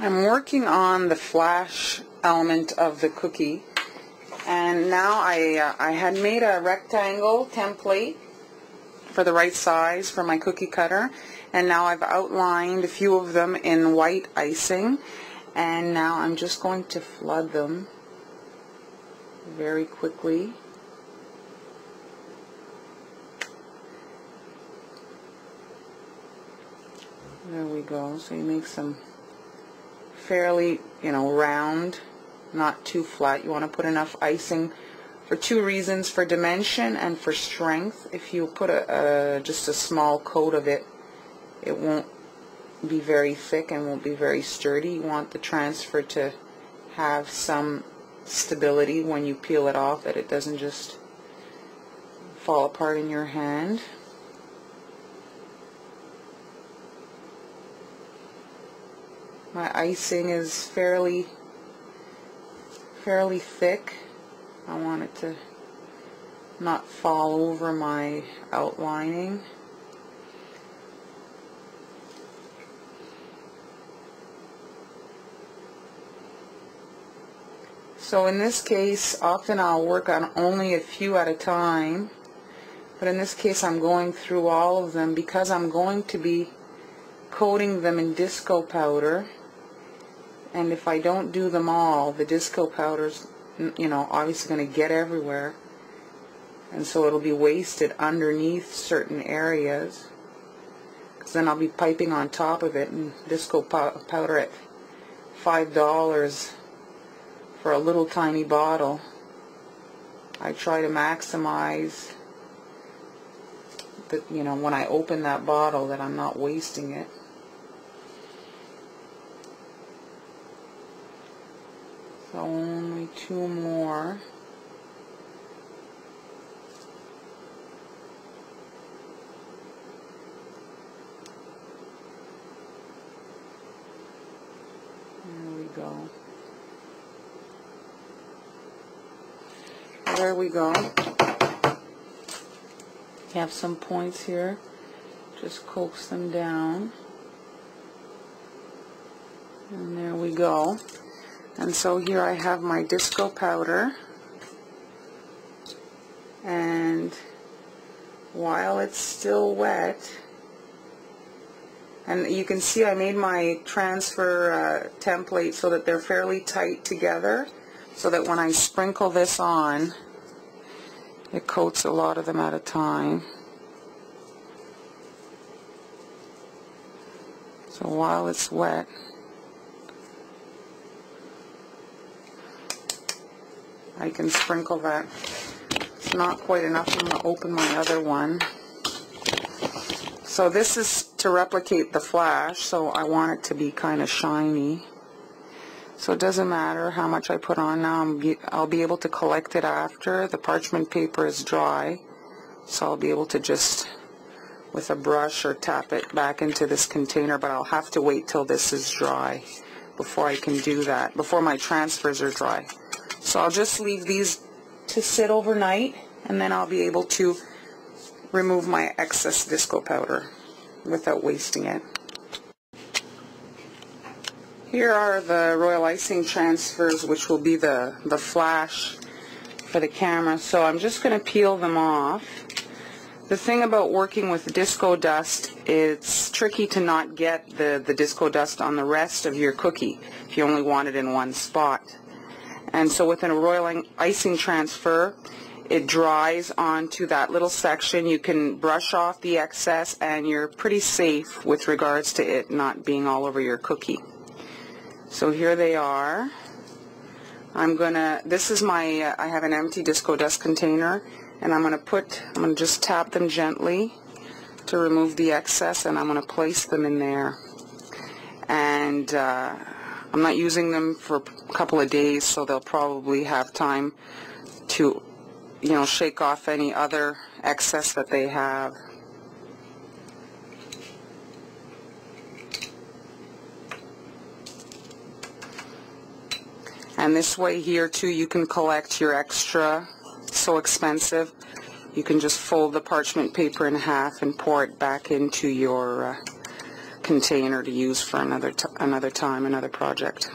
I'm working on the flash element of the cookie, and now I had made a rectangle template for the right size for my cookie cutter, and now I've outlined a few of them in white icing, and now I'm just going to flood them very quickly. There we go. So you make some fairly, round, not too flat. You want to put enough icing for two reasons: for dimension and for strength. If you put just a small coat of it, it won't be very thick and won't be very sturdy. You want the transfer to have some stability when you peel it off, that it doesn't just fall apart in your hand. My icing is fairly thick. I want it to not fall over my outlining. So in this case, often I'll work on only a few at a time, but in this case I'm going through all of them because I'm going to be coating them in disco powder. And if I don't do them all, the disco powder's, obviously going to get everywhere. And so it'll be wasted underneath certain areas. Because then I'll be piping on top of it, and disco powder at $5 for a little tiny bottle. I try to maximize that, when I open that bottle, that I'm not wasting it. So only two more. There we go. There we go. You have some points here. Just coax them down. And there we go. And so here I have my disco powder, and while it's still wet, and you can see I made my transfer template so that they're fairly tight together, so that when I sprinkle this on, it coats a lot of them at a time. So while it's wet, I can sprinkle that. It's not quite enough. I'm going to open my other one. So this is to replicate the flash, so I want it to be kind of shiny. So it doesn't matter how much I put on now. I'll be able to collect it after. The parchment paper is dry, so I'll be able to just, with a brush, or tap it back into this container, but I'll have to wait till this is dry before I can do that, before my transfers are dry. So I'll just leave these to sit overnight, and then I'll be able to remove my excess disco powder without wasting it. Here are the royal icing transfers, which will be the flash for the camera. So I'm just going to peel them off. The thing about working with disco dust, it's tricky to not get the disco dust on the rest of your cookie if you only want it in one spot. And so with a royal icing transfer, it dries onto that little section. You can brush off the excess, and you're pretty safe with regards to it not being all over your cookie. So here they are. This is my, I have an empty disco dust container, and I'm going to just tap them gently to remove the excess, and I'm going to place them in there. And I'm not using them for a couple of days, so they'll probably have time to, shake off any other excess that they have. And this way here too, you can collect your extra. It's so expensive. You can just fold the parchment paper in half and pour it back into your container to use for another time, another project.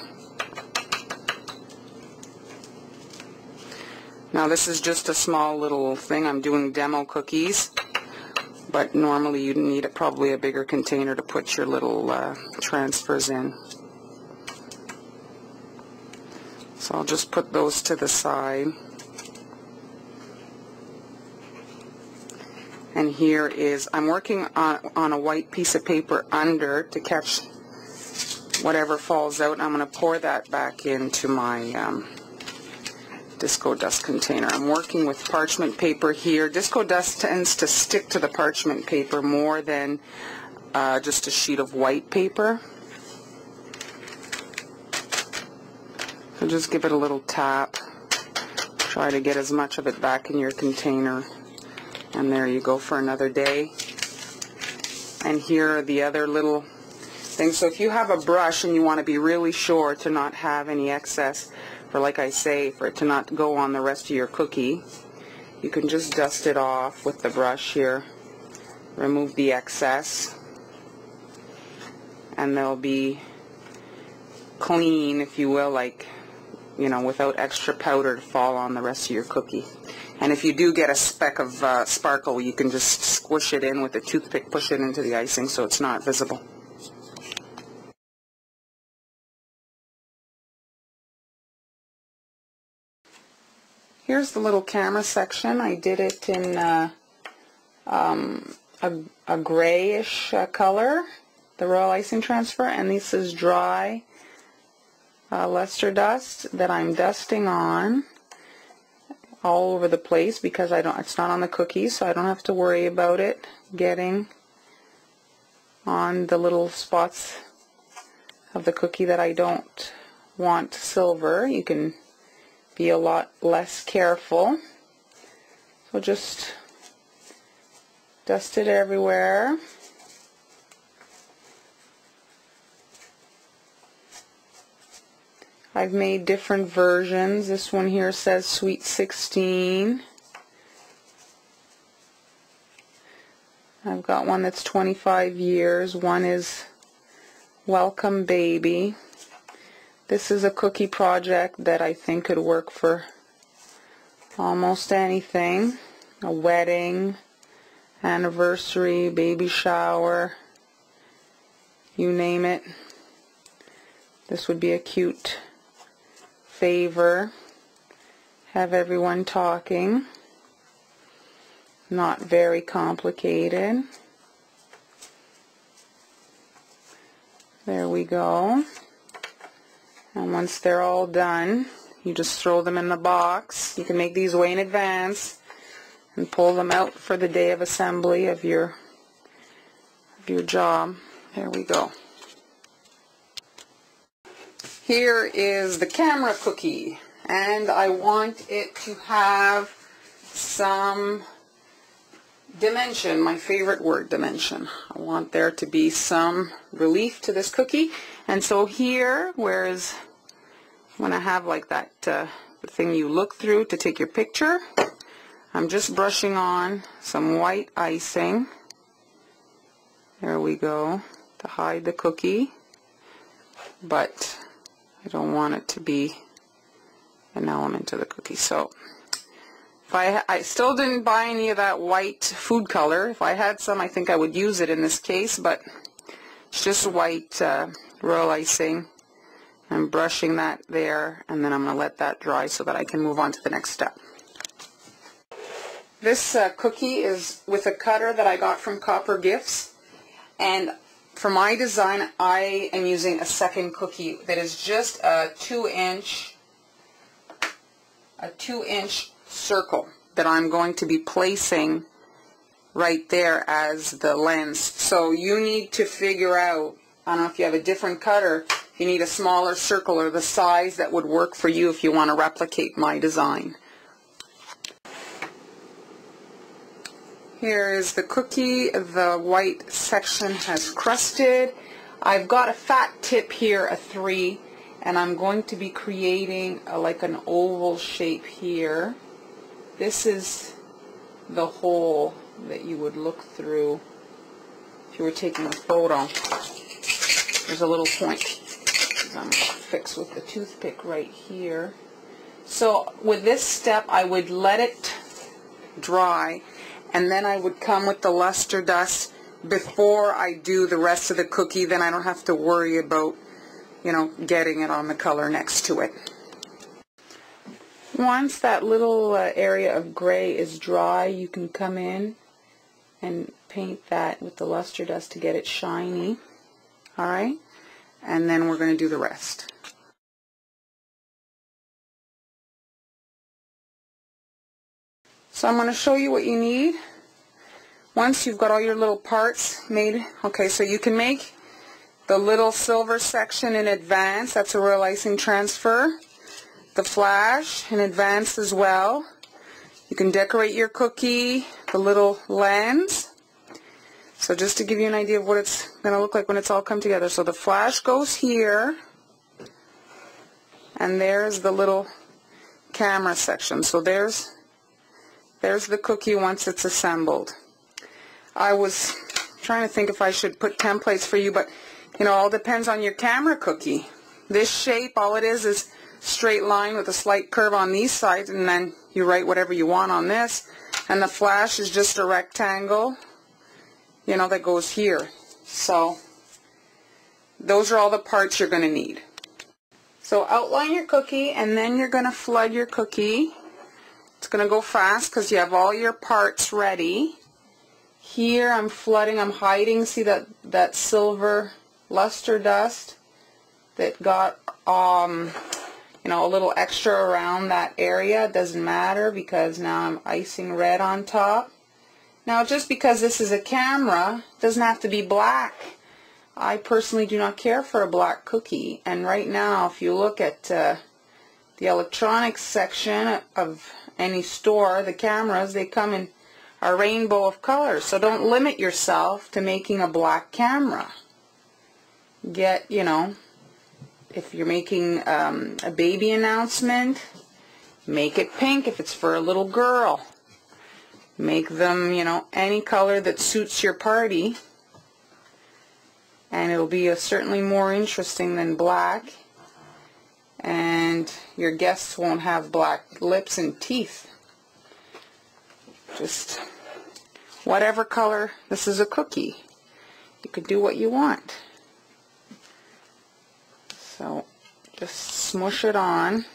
Now this is just a small little thing. I'm doing demo cookies, but normally you'd need probably a bigger container to put your little transfers in. So I'll just put those to the side. And here is, I'm working on a white piece of paper under to catch whatever falls out. I'm going to pour that back into my disco dust container. I'm working with parchment paper here. Disco dust tends to stick to the parchment paper more than just a sheet of white paper. So just give it a little tap. Try to get as much of it back in your container. And there you go for another day. And here are the other little things. So if you have a brush and you want to be really sure to not have any excess, or like I say, for it to not go on the rest of your cookie, you can just dust it off with the brush here. Remove the excess. And they'll be clean, if you will, like, you know, without extra powder to fall on the rest of your cookie. And if you do get a speck of sparkle, you can just squish it in with a toothpick, push it into the icing so it's not visible. Here's the little camera section. I did it in a grayish color, the royal icing transfer, and this is dry luster dust that I'm dusting on all over the place because it's not on the cookies, so I don't have to worry about it getting on the little spots of the cookie that I don't want silver. You can be a lot less careful. So just dust it everywhere. I've made different versions. This one here says Sweet 16. I've got one that's 25 years. One is Welcome Baby. This is a cookie project that I think could work for almost anything. A wedding, anniversary, baby shower, you name it. This would be a cute favor. Have everyone talking. Not very complicated. There we go. And once they're all done, you just throw them in the box. You can make these way in advance and pull them out for the day of assembly of your job. There we go. Here is the camera cookie, and I want it to have some dimension, my favorite word, dimension. I want there to be some relief to this cookie, and so here, whereas when I have like that the thing you look through to take your picture, I'm just brushing on some white icing. There we go, to hide the cookie, but I don't want it to be an element of the cookie. So if I still didn't buy any of that white food color. If I had some, I think I would use it in this case, but it's just white royal icing. I'm brushing that there, and then I'm going to let that dry so that I can move on to the next step. This cookie is with a cutter that I got from Copper Gifts, and for my design, I am using a second cookie that is just a 2-inch circle that I'm going to be placing right there as the lens. So you need to figure out, I don't know if you have a different cutter, you need a smaller circle or the size that would work for you if you want to replicate my design. Here is the cookie. The white section has crusted. I've got a fat tip here, a 3, and I'm going to be creating like an oval shape here. This is the hole that you would look through if you were taking a photo. There's a little point, because I'm fixed with the toothpick right here. So with this step, I would let it dry, and then I would come with the luster dust before I do the rest of the cookie. Then I don't have to worry about, you know, getting it on the color next to it. Once that little area of gray is dry, you can come in and paint that with the luster dust to get it shiny. Alright? And then we're going to do the rest. So I'm going to show you what you need. Once you've got all your little parts made, okay, so you can make the little silver section in advance. That's a royal icing transfer. The flash in advance as well. You can decorate your cookie, the little lens. So just to give you an idea of what it's going to look like when it's all come together. So the flash goes here, and there's the little camera section. So there's the cookie once it's assembled. I was trying to think if I should put templates for you, but you know, all depends on your camera cookie. This shape, all it is straight line with a slight curve on these sides, and then you write whatever you want on this. And the flash is just a rectangle, you know, that goes here. So those are all the parts you're going to need. So outline your cookie, and then you're going to flood your cookie. It's going to go fast because you have all your parts ready. Here I'm flooding, I'm hiding, see that silver luster dust that got you know, a little extra around that area. It doesn't matter because now I'm icing red on top. Now just because this is a camera, it doesn't have to be black. I personally do not care for a black cookie, and right now if you look at the electronics section of any store, the cameras, they come in a rainbow of colors. So don't limit yourself to making a black camera. Get, you know, if you're making a baby announcement, make it pink if it's for a little girl. Make them, you know, any color that suits your party, and it'll be certainly more interesting than black, and your guests won't have black lips and teeth. Just whatever color. This is a cookie. You can do what you want. So just smush it on.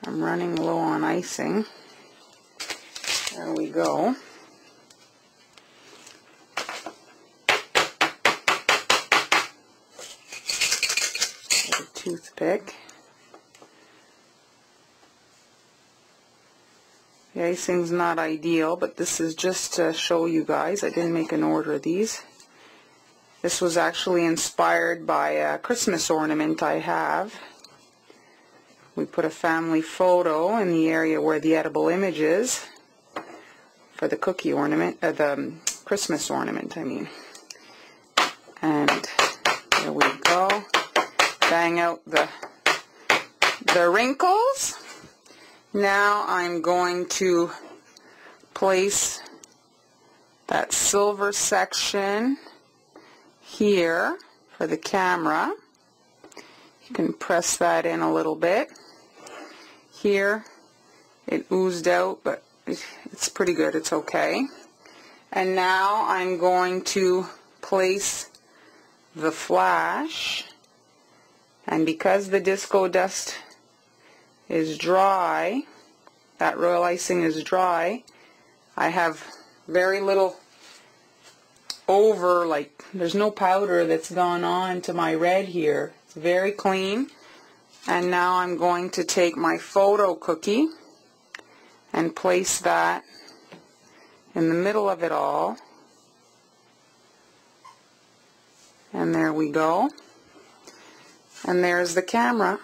I'm running low on icing. There we go. With a toothpick. The icing's not ideal, but this is just to show you guys. I didn't make an order of these. This was actually inspired by a Christmas ornament I have. We put a family photo in the area where the edible image is for the cookie ornament, the Christmas ornament, I mean. And there we go. Bang out the wrinkles. Now I'm going to place that silver section here for the camera. You can press that in a little bit. Here it oozed out, but it's pretty good, it's okay. And now I'm going to place the flash, and because the disco dust is dry, that royal icing is dry, I have very little over, like there's no powder that's gone on to my red here. It's very clean. And now I'm going to take my photo cookie and place that in the middle of it all. And there we go. And there's the camera.